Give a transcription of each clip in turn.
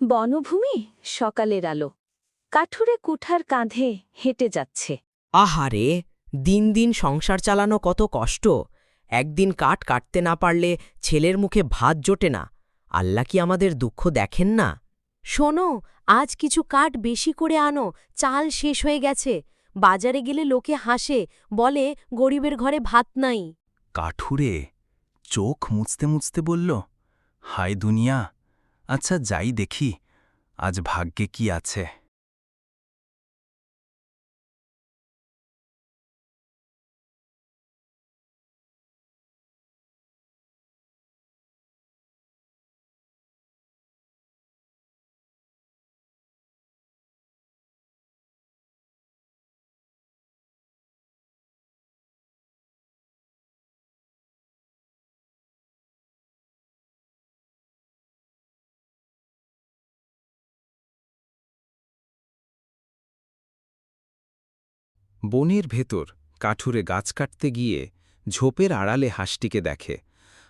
বনভূমি সকালের আলো কাঠুরে কুঠার কাঁধে হেঁটে যাচ্ছে। আহারে, দিন দিন সংসার চালানো কত কষ্ট। একদিন কাঠ কাটতে না পারলে ছেলের মুখে ভাত জোটে না। আল্লাহ কি আমাদের দুঃখ দেখেন না? শোনো, আজ কিছু কাঠ বেশি করে আনো, চাল শেষ হয়ে গেছে। বাজারে গেলে লোকে হাসে, বলে গরিবের ঘরে ভাত নাই। কাঠুরে চোখ মুছতে মুছতে বলল, হায় দুনিয়া, আচ্ছা যাই দেখি আজ ভাগ্যে কি আছে। বনের ভেতর কাঠুরে গাছ কাটতে গিয়ে ঝোপের আড়ালে হাঁসটিকে দেখে।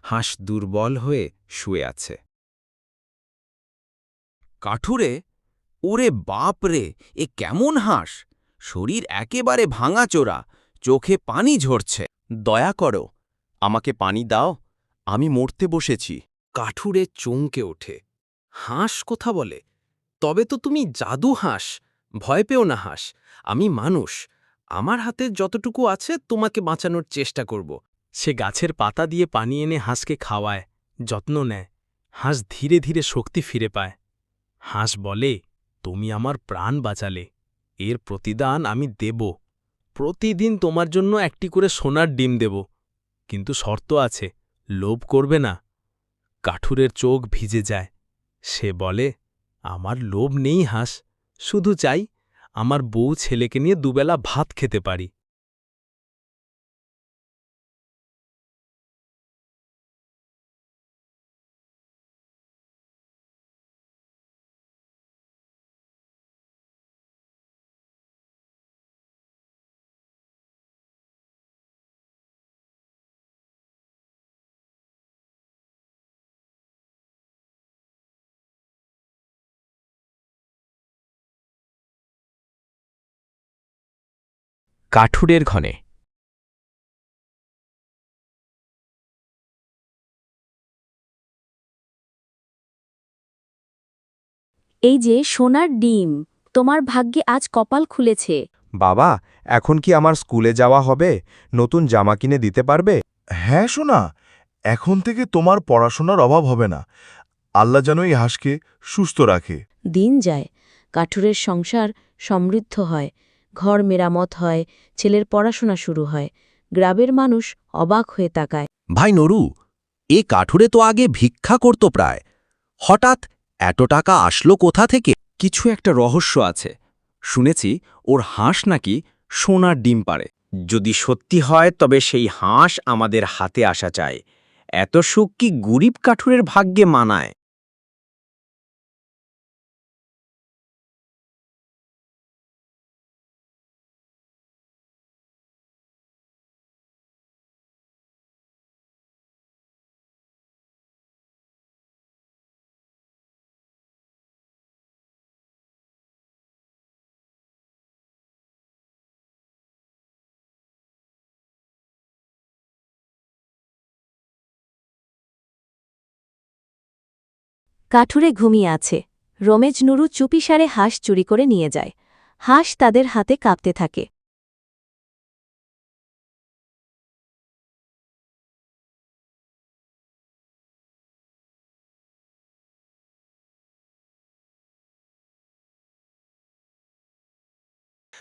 হাঁস দুর্বল হয়ে শুয়ে আছে। কাঠুরে, ওরে বাপ রে, এ কেমন হাঁস! শরীর একেবারে ভাঙাচোরা, চোখে পানি ঝরছে। দয়া করো, আমাকে পানি দাও, আমি মরতে বসেছি। কাঠুরে চমকে ওঠে। হাঁস কথা বলে? তবে তো তুমি জাদু হাঁস। ভয় পেও না হাঁস, আমি মানুষ। আমার হাতে যতটুকু আছে তোমাকে বাঁচানোর চেষ্টা করব। সে গাছের পাতা দিয়ে পানি এনে হাঁসকে খাওয়ায়, যত্ন নেয়। হাঁস ধীরে ধীরে শক্তি ফিরে পায়। হাঁস বলে, তুমি আমার প্রাণ বাঁচালে, এর প্রতিদান আমি দেব। প্রতিদিন তোমার জন্য একটি করে সোনার ডিম দেব, কিন্তু শর্ত আছে, লোভ করবে না। কাঠুরের চোখ ভিজে যায়। সে বলে, আমার লোভ নেই হাঁস, শুধু চাই আমার বউ ছেলেকে নিয়ে দুবেলা ভাত খেতে পারি। কাঠুরের ঘনে এই যে সোনার ডিম, তোমার ভাগ্যে আজ কপাল খুলেছে। বাবা, এখন কি আমার স্কুলে যাওয়া হবে? নতুন জামা কিনে দিতে পারবে? হ্যাঁ সোনা, এখন থেকে তোমার পড়াশোনার অভাব হবে না। আল্লাহ যেন এই হাঁসকে সুস্থ রাখে। দিন যায়, কাঠুরের সংসার সমৃদ্ধ হয়, ঘর মেরামত হয়, ছেলের পড়াশোনা শুরু হয়। গ্রামের মানুষ অবাক হয়ে তাকায়। ভাই নরু, এ কাঠুরে তো আগে ভিক্ষা করত প্রায়, হঠাৎ এত টাকা আসলো কোথা থেকে? কিছু একটা রহস্য আছে। শুনেছি ওর হাঁস নাকি সোনার ডিম পাড়ে। যদি সত্যি হয় তবে সেই হাঁস আমাদের হাতে আসা চায়। এত সুখ কি গরিব কাঠুরের ভাগ্যে মানায়? কাঠুরে ঘুমিয়ে আছে। রমেজ নুরু চুপিসারে হাঁস চুরি করে নিয়ে যায়। হাঁস তাদের হাতে কাঁপতে থাকে।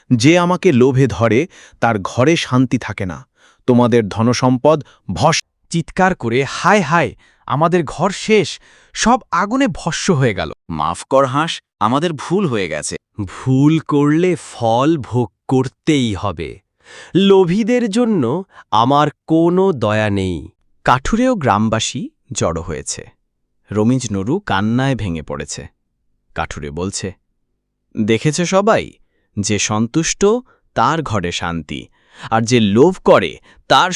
যে আমাকে লোভে ধরে তার ঘরে শান্তি থাকে না। তোমাদের ধনসম্পদ ভস। চিৎকার করে, হায় হায়, আমাদের ঘর শেষ, সব আগুনে ভস্ম হয়ে গেল। মাফ কর হাঁস, আমাদের ভুল হয়ে গেছে। ভুল করলে ফল ভোগ করতেই হবে। লোভীদের জন্য আমার কোনো দয়া নেই। কাঠুরেও গ্রামবাসী জড়ো হয়েছে। রমিজ নরু কান্নায় ভেঙে পড়েছে। কাঠুরে বলছে, দেখেছে সবাই, যে সন্তুষ্ট তার ঘরে শান্তি, আর যে লোভ করে তার